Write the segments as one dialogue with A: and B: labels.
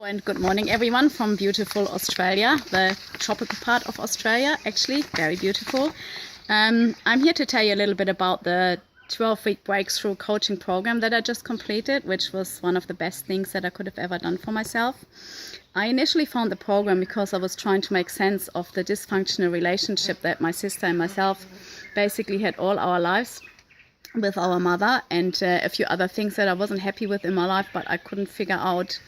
A: And good morning everyone from beautiful Australia, the tropical part of Australia, actually, very beautiful. I'm here to tell you a little bit about the 12-week breakthrough coaching program that I just completed, which was one of the best things that I could have ever done for myself. I initially found the program because I was trying to make sense of the dysfunctional relationship that my sister and myself basically had all our lives with our mother, and a few other things that I wasn't happy with in my life, but I couldn't figure out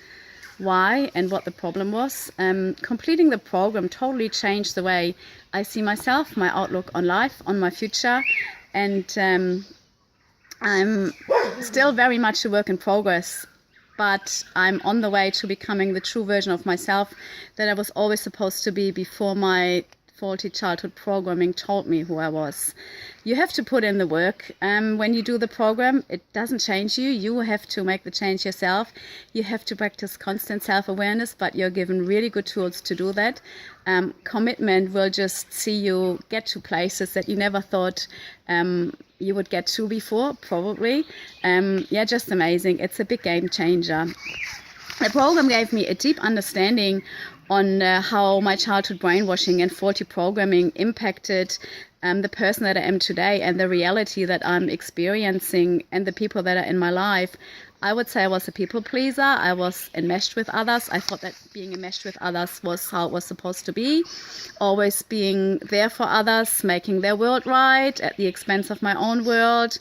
A: why and what the problem was. Completing the program totally changed the way I see myself, my outlook on life, on my future, and I'm still very much a work in progress, but I'm on the way to becoming the true version of myself that I was always supposed to be before my faulty childhood programming told me who I was. You have to put in the work. When you do the program, it doesn't change you. You have to make the change yourself. You have to practice constant self-awareness, but you're given really good tools to do that. Commitment will just see you get to places that you never thought you would get to before, probably. Just amazing. It's a big game changer. The program gave me a deep understanding on how my childhood brainwashing and faulty programming impacted the person that I am today and the reality that I'm experiencing and the people that are in my life. I would say I was a people pleaser. I was enmeshed with others. I thought that being enmeshed with others was how it was supposed to be. Always being there for others, making their world right at the expense of my own world.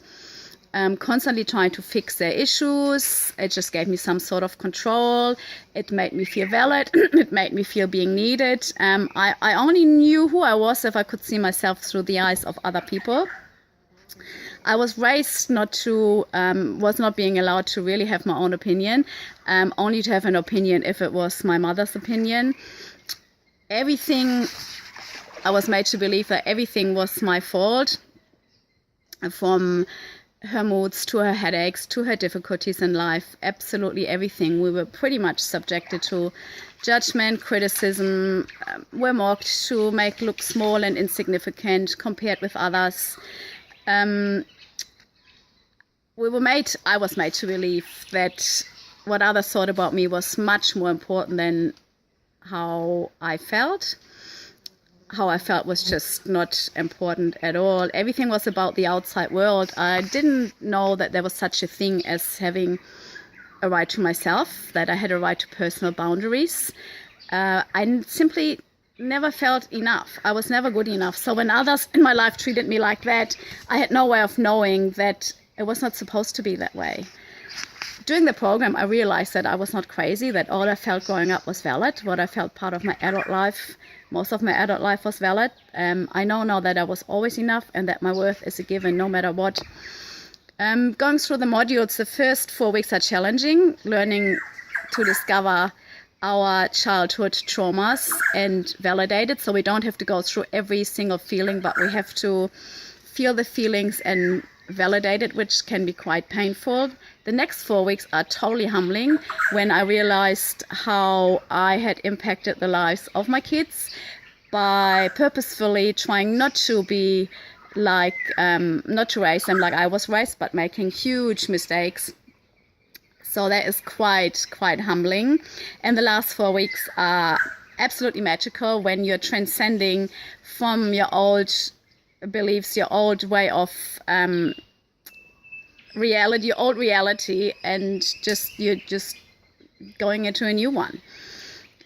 A: Constantly trying to fix their issues. It just gave me some sort of control. It made me feel valid. It made me feel being needed. I only knew who I was if I could see myself through the eyes of other people. I was raised was not being allowed to really have my own opinion, only to have an opinion if it was my mother's opinion. I was made to believe that everything was my fault, from her moods to her headaches to her difficulties in life. Absolutely everything. We were pretty much subjected to judgment, criticism. We're mocked to make look small and insignificant compared with others. I was made to believe that what others thought about me was much more important than how I felt. How I felt was just not important at all. Everything was about the outside world. I didn't know that there was such a thing as having a right to myself, that I had a right to personal boundaries. I simply never felt enough. I was never good enough. So when others in my life treated me like that, I had no way of knowing that it was not supposed to be that way. During the program, I realized that I was not crazy, that all I felt growing up was valid. What I felt part of my adult life, most of my adult life was valid. I know now that I was always enough and that my worth is a given no matter what. Going through the modules, the first 4 weeks are challenging, learning to discover our childhood traumas and validate it. So we don't have to go through every single feeling, but we have to feel the feelings and validate it, which can be quite painful. The next 4 weeks are totally humbling when I realized how I had impacted the lives of my kids by purposefully trying not to be like, not to raise them like I was raised, but making huge mistakes. So that is quite humbling. And the last 4 weeks are absolutely magical when you're transcending from your old beliefs, your old way of reality, and you're just going into a new one.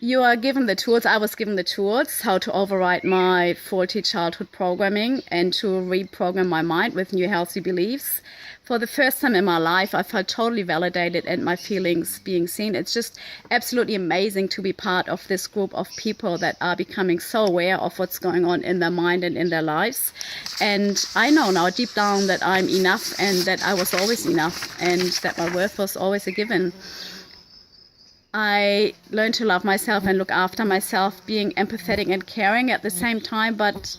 A: You are given the tools. I was given the tools how to override my faulty childhood programming and to reprogram my mind with new healthy beliefs. For the first time in my life, I felt totally validated and my feelings being seen. It's just absolutely amazing to be part of this group of people that are becoming so aware of what's going on in their mind and in their lives. And I know now deep down that I'm enough and that I was always enough and that my worth was always a given. I learned to love myself and look after myself, being empathetic and caring at the same time, but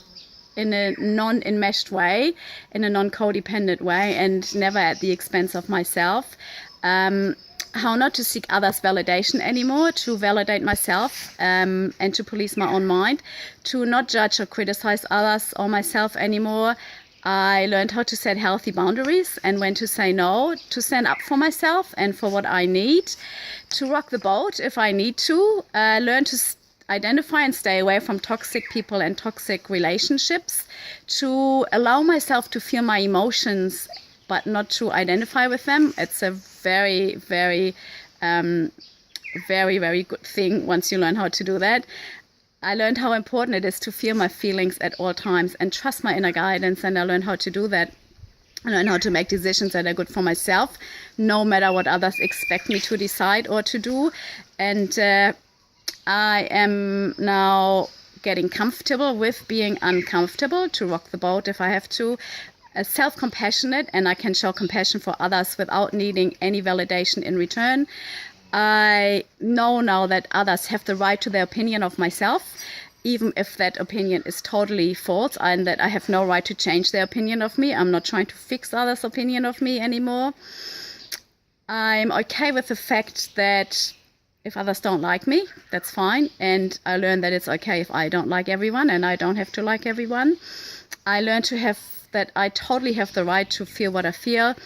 A: in a non-enmeshed way, in a non-codependent way, and never at the expense of myself. How not to seek others' validation anymore, to validate myself and to police my own mind, to not judge or criticize others or myself anymore. I learned how to set healthy boundaries and when to say no, to stand up for myself and for what I need, to rock the boat if I need to, learn to identify and stay away from toxic people and toxic relationships, to allow myself to feel my emotions but not to identify with them. It's a very, very, very good thing once you learn how to do that. I learned how important it is to feel my feelings at all times and trust my inner guidance, and I learned how to do that. I learned how to make decisions that are good for myself, no matter what others expect me to decide or to do. And I am now getting comfortable with being uncomfortable, to rock the boat if I have to. Self-compassionate, and I can show compassion for others without needing any validation in return. I know now that others have the right to their opinion of myself, even if that opinion is totally false, and that I have no right to change their opinion of me. I'm not trying to fix others' opinion of me anymore. I'm okay with the fact that if others don't like me, that's fine. And I learned that it's okay if I don't like everyone, and I don't have to like everyone. I learned that I totally have the right to feel what I feel,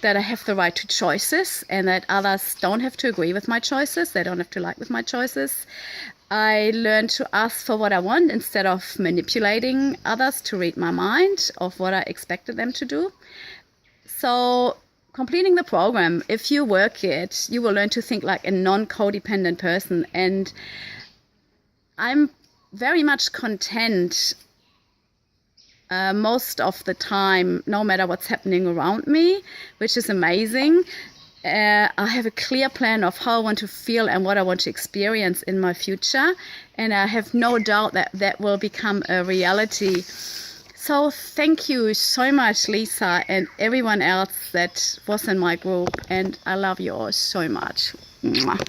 A: that I have the right to choices, and that others don't have to agree with my choices. They don't have to like with my choices. I learned to ask for what I want instead of manipulating others to read my mind of what I expected them to do. So completing the program, if you work it, you will learn to think like a non-codependent person. And I'm very much content most of the time, no matter what's happening around me, which is amazing. I have a clear plan of how I want to feel and what I want to experience in my future, and I have no doubt that that will become a reality. So thank you so much, Lisa, and everyone else that was in my group, and I love you all so much. Mwah.